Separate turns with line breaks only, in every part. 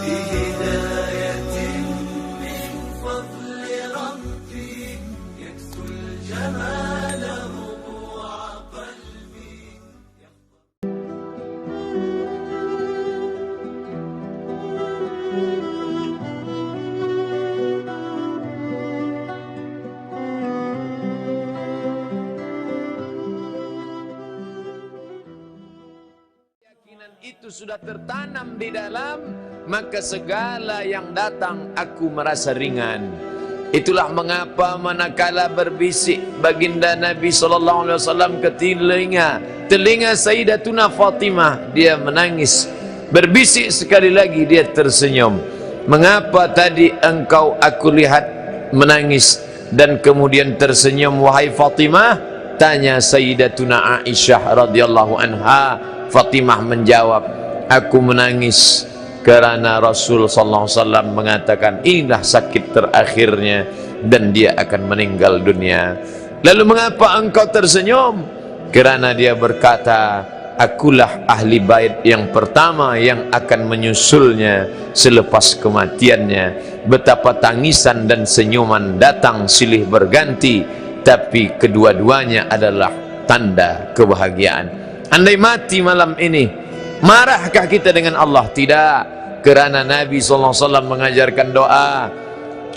بهداية من فضل ربي يكسو الجمال ربوع قلبي.
Itu sudah tertanam di dalam, maka segala yang datang aku merasa ringan. Itulah mengapa manakala berbisik baginda Nabi SAW ke telinga Sayyidatuna Fatimah, dia menangis. Berbisik sekali lagi, dia tersenyum. Mengapa tadi engkau aku lihat menangis dan kemudian tersenyum wahai Fatimah? Tanya Sayyidatuna Aisyah radhiyallahu anha. Fatimah menjawab, aku menangis kerana Rasul sallallahu alaihi wasallam mengatakan inilah sakit terakhirnya dan dia akan meninggal dunia. Lalu mengapa engkau tersenyum? Kerana dia berkata, akulah ahli bait yang pertama yang akan menyusulnya selepas kematiannya. Betapa tangisan dan senyuman datang silih berganti, tapi kedua-duanya adalah tanda kebahagiaan. Andai mati malam ini, marahkah kita dengan Allah? Tidak. Kerana Nabi SAW mengajarkan doa.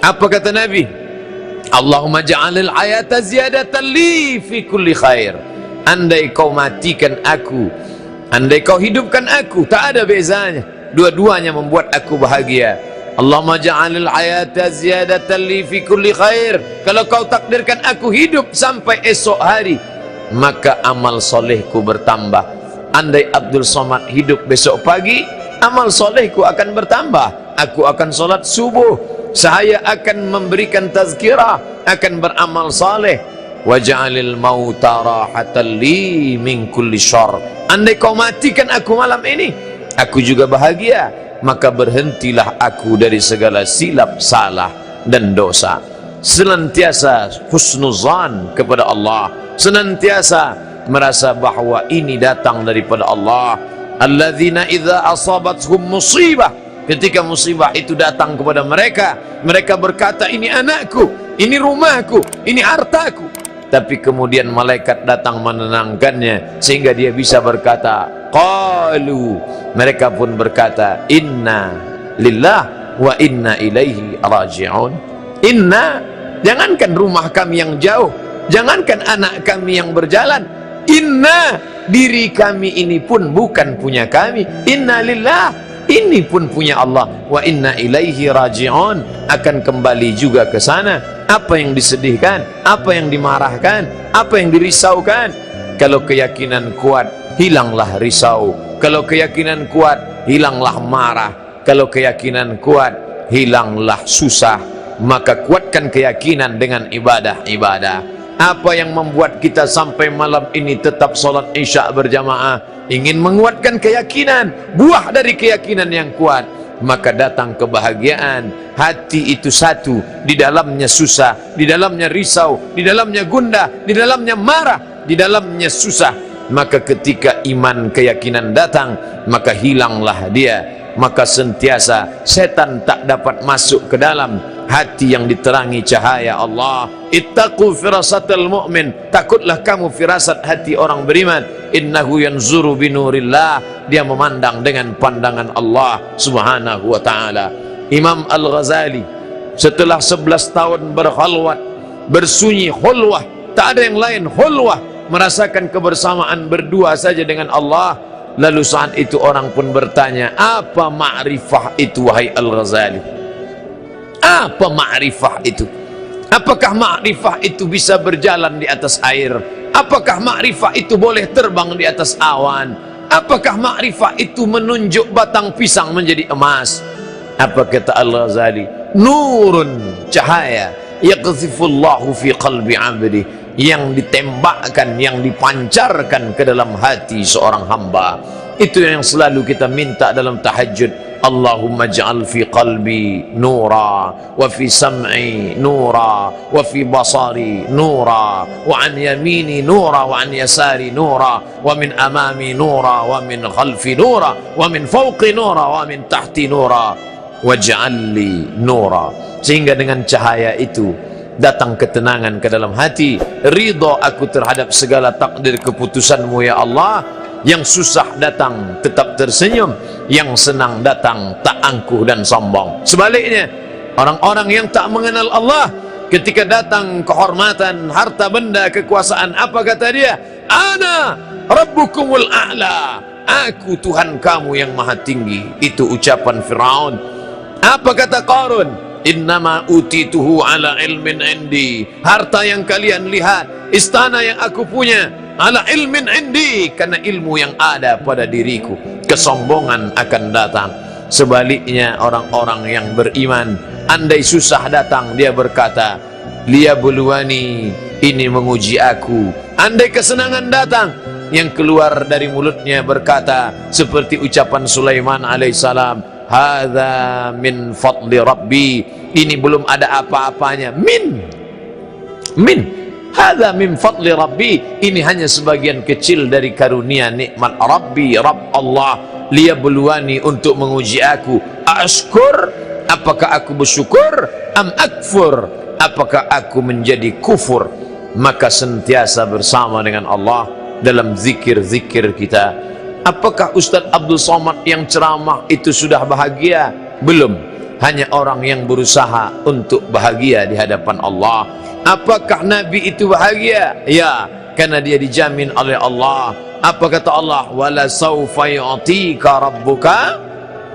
Apa kata Nabi? Allahumma ja'alil hayata ziyadatan li fi kulli khair. Andai kau matikan aku, andai kau hidupkan aku, tak ada bezanya. Dua-duanya membuat aku bahagia. Allahumma ja'alil hayata ziyadatan li fi kulli khair. Kalau kau takdirkan aku hidup sampai esok hari, maka amal solehku bertambah. Andai Abdul Somad hidup besok pagi, amal solehku akan bertambah. Aku akan solat subuh, saya akan memberikan tazkirah, akan beramal soleh. Waj'alil mauta rahatan li min kulli syarr. Andai kau matikan aku malam ini, aku juga bahagia, maka berhentilah aku dari segala silap, salah dan dosa. Senantiasa husnuzan kepada Allah, senantiasa merasa bahawa ini datang daripada Allah. Alladzina idza asabathum musibah, ketika musibah itu datang kepada mereka, mereka berkata ini anakku, ini rumahku, ini hartaku. Tapi kemudian malaikat datang menenangkannya sehingga dia bisa berkata qalu, mereka pun berkata inna lillah wa inna ilaihi raji'un. Inna, jangankan rumah kami yang jauh, jangankan anak kami yang berjalan, inna, diri kami ini pun bukan punya kami. Inna lillah, ini pun punya Allah. Wa inna ilaihi raji'un, akan kembali juga ke sana. Apa yang disedihkan, apa yang dimarahkan, apa yang dirisaukan. Kalau keyakinan kuat, hilanglah risau. Kalau keyakinan kuat, hilanglah marah. Kalau keyakinan kuat, hilanglah susah. Maka kuatkan keyakinan dengan ibadah-ibadah. Apa yang membuat kita sampai malam ini tetap solat isya berjamaah? Ingin menguatkan keyakinan, buah dari keyakinan yang kuat, maka datang kebahagiaan. Hati itu satu, di dalamnya susah, di dalamnya risau, di dalamnya gundah, di dalamnya marah, di dalamnya susah. Maka ketika iman keyakinan datang, maka hilanglah dia. Maka sentiasa setan tak dapat masuk ke dalam hati yang diterangi cahaya Allah. Ittaqu firasatal mu'min, takutlah kamu firasat hati orang beriman. Innahu yanzuru binurillah, dia memandang dengan pandangan Allah subhanahu wa ta'ala. Imam Al-Ghazali setelah 11 tahun berkhalwat, bersunyi khulwah, tak ada yang lain, khulwah, merasakan kebersamaan berdua saja dengan Allah. Lalu saat itu orang pun bertanya, apa ma'rifah itu wahai Al-Ghazali? Apa ma'rifah itu? Apakah ma'rifah itu bisa berjalan di atas air? Apakah ma'rifah itu boleh terbang di atas awan? Apakah ma'rifah itu menunjuk batang pisang menjadi emas? Apa kata Al-Ghazali? Nurun, cahaya, yaqzifullahu fi qalbi 'abdi, yang ditembakkan, yang dipancarkan ke dalam hati seorang hamba. Itu yang selalu kita minta dalam tahajud. Allahumma ja'al fi qalbi nura, wa fi sam'i nura, wa fi basari nura, wa an yamini nura, wa an yasari nura, wa min amami nura, wa min khalfi nura, wa min fawqi nura, wa min tahti nura, waj'al li nura. Sehingga dengan cahaya itu datang ketenangan ke dalam hati, ridha aku terhadap segala takdir keputusanmu ya Allah. Yang susah datang tetap tersenyum, yang senang datang tak angkuh dan sombong. Sebaliknya, orang-orang yang tak mengenal Allah, ketika datang kehormatan, harta benda, kekuasaan, apa kata dia? Ana rabbukumul a'la, aku Tuhan kamu yang maha tinggi. Itu ucapan Firaun. Apa kata Qarun? Innama utituhu ala ilmin indi, harta yang kalian lihat, istana yang aku punya, ala ilmin indi, karena ilmu yang ada pada diriku. Kesombongan akan datang. Sebaliknya orang-orang yang beriman, andai susah datang, dia berkata, liyabluwani, ini menguji aku. Andai kesenangan datang, yang keluar dari mulutnya berkata seperti ucapan Sulaiman alaihissalam, hadza min fadli rabbi, ini belum ada apa-apanya. Min hadza min fadli rabbi, ini hanya sebagian kecil dari karunia nikmat Rabbi, Rabb Allah. Liyabluwani, untuk menguji aku. Ashkur, apakah aku bersyukur? Am akfur, apakah aku menjadi kufur? Maka sentiasa bersama dengan Allah dalam zikir-zikir kita. Apakah Ustaz Abdul Somad yang ceramah itu sudah bahagia? Belum. Hanya orang yang berusaha untuk bahagia di hadapan Allah. Apakah Nabi itu bahagia? Ya, karena dia dijamin oleh Allah. Apa kata Allah? Wala sawfa yu'tika rabbuka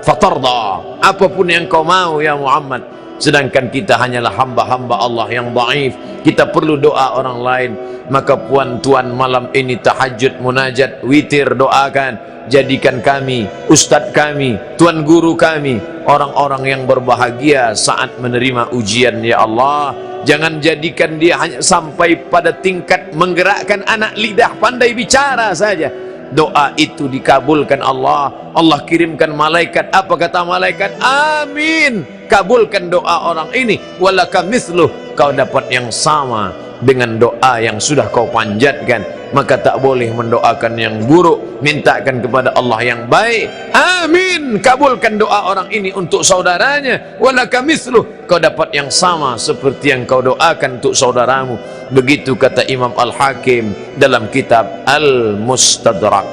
fatarda. Apapun yang kau mau ya Muhammad. Sedangkan kita hanyalah hamba-hamba Allah yang dhaif. Kita perlu doa orang lain. Maka puan tuan malam ini tahajud, munajat, witir, doakan. Jadikan kami, ustadz kami, tuan guru kami, orang-orang yang berbahagia saat menerima ujian ya Allah. Jangan jadikan dia hanya sampai pada tingkat menggerakkan anak lidah pandai bicara saja. Doa itu dikabulkan Allah. Allah kirimkan malaikat. Apa kata malaikat? Amin. Kabulkan doa orang ini. Walaka mithluh, kau dapat yang sama dengan doa yang sudah kau panjatkan. Maka tak boleh mendoakan yang buruk, mintakan kepada Allah yang baik. Amin, kabulkan doa orang ini untuk saudaranya. Walaka mithluh, kau dapat yang sama seperti yang kau doakan untuk saudaramu. Begitu kata Imam Al-Hakim dalam kitab Al-Mustadrak.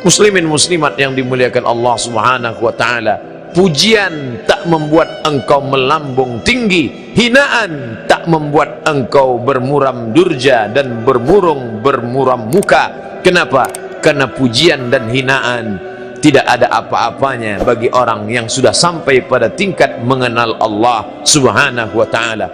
Muslimin muslimat yang dimuliakan Allah Subhanahu wa taala, pujian tak membuat engkau melambung tinggi, hinaan tak membuat engkau bermuram durja dan bermuram muka. Kenapa? Karena pujian dan hinaan tidak ada apa-apanya bagi orang yang sudah sampai pada tingkat mengenal Allah Subhanahu wa taala.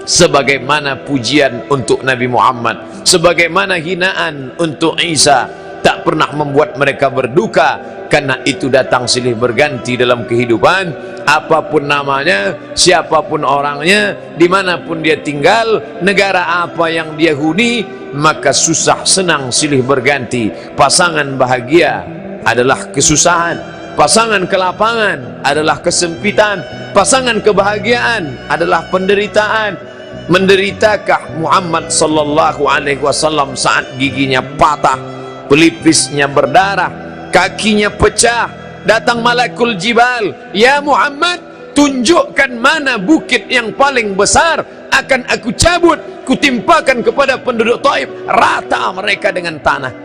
Sebagaimana pujian untuk Nabi Muhammad, sebagaimana hinaan untuk Isa, tak pernah membuat mereka berduka, karena itu datang silih berganti dalam kehidupan. Apapun namanya, siapapun orangnya, dimanapun dia tinggal, negara apa yang dia huni, maka susah senang silih berganti. Pasangan bahagia adalah kesusahan, pasangan kelapangan adalah kesempitan, pasangan kebahagiaan adalah penderitaan. Menderitakah Muhammad sallallahu alaihi wasallam saat giginya patah, pelipisnya berdarah, kakinya pecah? Datang malakul jibal, ya Muhammad, tunjukkan mana bukit yang paling besar, akan aku cabut, kutimpakan kepada penduduk Taif, rata mereka dengan tanah.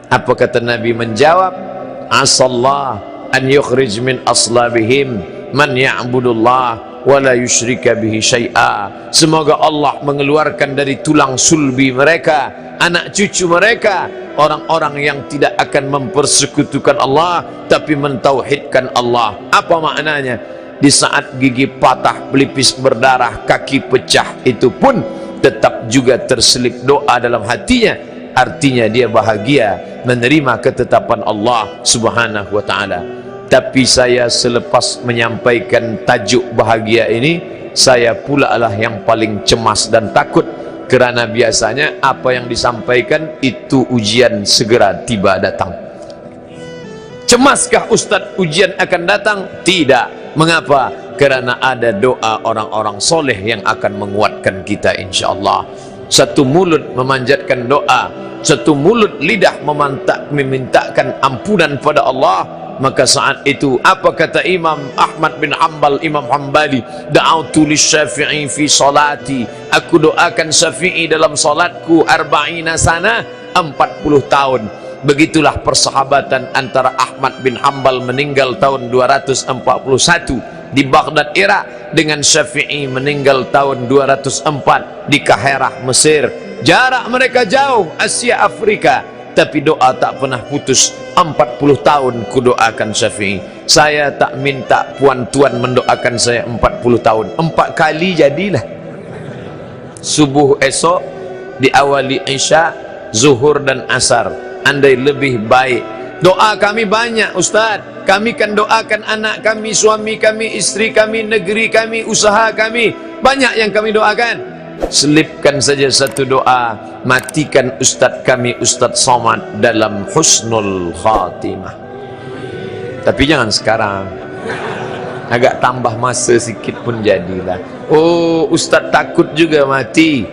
Apa kata Nabi menjawab? Asallah an yukhrij min aslabihim man ya'budullah wala yusyrika bihi syai'a. Semoga Allah mengeluarkan dari tulang sulbi mereka, anak cucu mereka, orang-orang yang tidak akan mempersekutukan Allah tapi mentauhidkan Allah. Apa maknanya? Di saat gigi patah, pelipis berdarah, kaki pecah, itu pun tetap juga terselip doa dalam hatinya. Artinya dia bahagia menerima ketetapan Allah Subhanahu wa taala. Tapi saya selepas menyampaikan tajuk bahagia ini, saya pula lah yang paling cemas dan takut, kerana biasanya apa yang disampaikan itu ujian segera tiba datang. Cemaskah Ustadz ujian akan datang? Tidak. Mengapa? Karena ada doa orang-orang soleh yang akan menguatkan kita insyaallah. Satu mulut memanjatkan doa, satu mulut lidah memintakan ampunan pada Allah. Maka saat itu apa kata Imam Ahmad bin Hanbal, Imam Hambali, da'autu lisyafi'i fi salati, aku doakan Syafi'i dalam salatku 40 sana, 40 tahun. Begitulah persahabatan antara Ahmad bin Hanbal meninggal tahun 241 di Baghdad, Irak, dengan Syafi'i meninggal tahun 204 di Kaherah, Mesir. Jarak mereka jauh, Asia Afrika, tapi doa tak pernah putus. 40 tahun ku doakan Syafi'i. Saya tak minta puan tuan mendoakan saya 40 tahun, 4 kali jadilah. Subuh esok diawali Isya, Zuhur dan Asar. Andai lebih baik. Doa kami banyak Ustaz. Kami kan doakan anak kami, suami kami, istri kami, negeri kami, usaha kami. Banyak yang kami doakan. Selipkan saja satu doa, matikan Ustaz kami, Ustaz Somad, dalam husnul khatimah. Tapi jangan sekarang. Agak tambah masa sikit pun jadilah. Oh, Ustaz takut juga mati.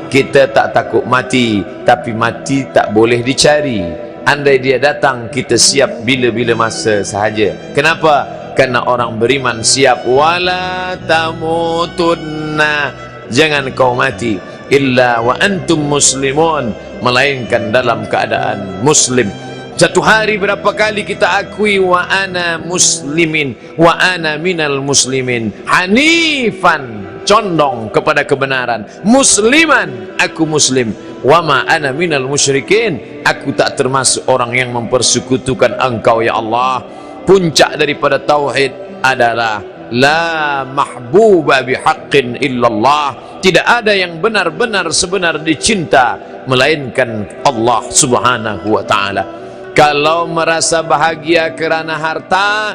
Kita tak takut mati, tapi mati tak boleh dicari. Andai dia datang, kita siap bila-bila masa sahaja. Kenapa? Karena orang beriman siap. Wala tamutunna, jangan kau mati illa wa antum muslimun, melainkan dalam keadaan muslim. Satu hari berapa kali kita akui wa ana muslimin, wa ana minal muslimin, hanifan, condong kepada kebenaran, musliman, aku muslim, wa ma ana minal musyrikin, aku tak termasuk orang yang mempersekutukan engkau ya Allah. Puncak daripada tauhid adalah la mahbuba bihaqqin illallah, tidak ada yang benar-benar sebenar dicinta melainkan Allah subhanahu wa ta'ala. Kalau merasa bahagia kerana harta,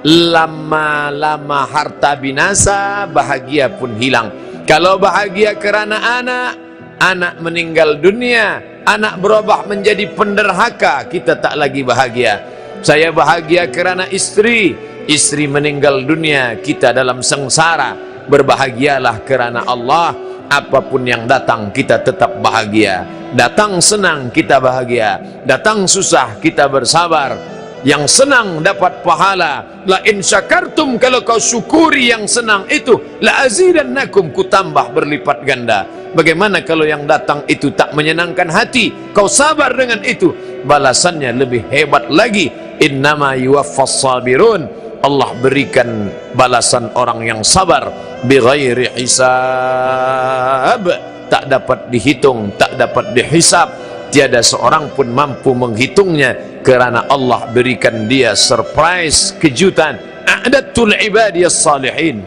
lama-lama harta binasa, bahagia pun hilang. Kalau bahagia kerana anak, anak meninggal dunia, anak berubah menjadi penderhaka, kita tak lagi bahagia. Saya bahagia kerana istri, istri meninggal dunia, kita dalam sengsara. Berbahagialah kerana Allah. Apapun yang datang kita tetap bahagia. Datang senang kita bahagia, datang susah kita bersabar. Yang senang dapat pahala. La in syakartum, kalau kau syukuri yang senang itu, la azidannakum, ku tambah berlipat ganda. Bagaimana kalau yang datang itu tak menyenangkan hati, kau sabar dengan itu, balasannya lebih hebat lagi. Innama yuwaffas sabirun, Allah berikan balasan orang yang sabar bighairi hisab, tak dapat dihitung, tak dapat dihisab. Tiada seorang pun mampu menghitungnya, kerana Allah berikan dia surprise, kejutan. A'datul ibadiyas salihin,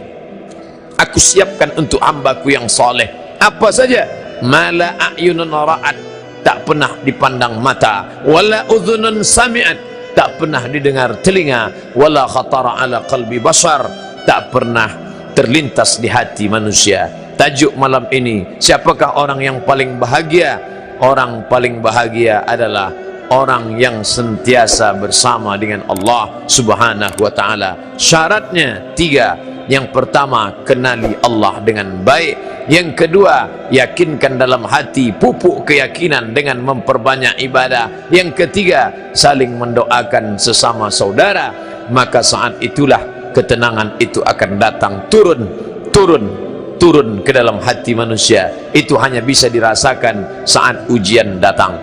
aku siapkan untuk hambaku yang saleh. Apa saja? Mala a'yunun ra'at, tak pernah dipandang mata. Wala udhunun sami'at, tak pernah didengar telinga. Wala khatara ala qalbi bashar, tak pernah terlintas di hati manusia. Tajuk malam ini, siapakah orang yang paling bahagia? Orang paling bahagia adalah orang yang sentiasa bersama dengan Allah subhanahu wa ta'ala. Syaratnya 3. Yang pertama, kenali Allah dengan baik. Yang kedua, yakinkan dalam hati, pupuk keyakinan dengan memperbanyak ibadah. Yang ketiga, saling mendoakan sesama saudara. Maka saat itulah ketenangan itu akan datang, turun ke dalam hati manusia. Itu hanya bisa dirasakan saat ujian datang.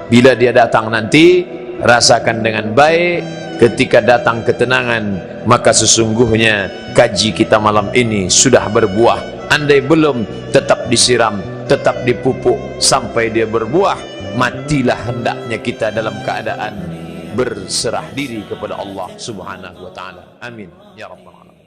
Bila dia datang nanti, rasakan dengan baik. Ketika datang ketenangan, maka sesungguhnya kaji kita malam ini sudah berbuah. Andai belum, tetap disiram, tetap dipupuk sampai dia berbuah. Matilah hendaknya kita dalam keadaan berserah diri kepada Allah subhanahu wa ta'ala. Amin ya rabbal alamin.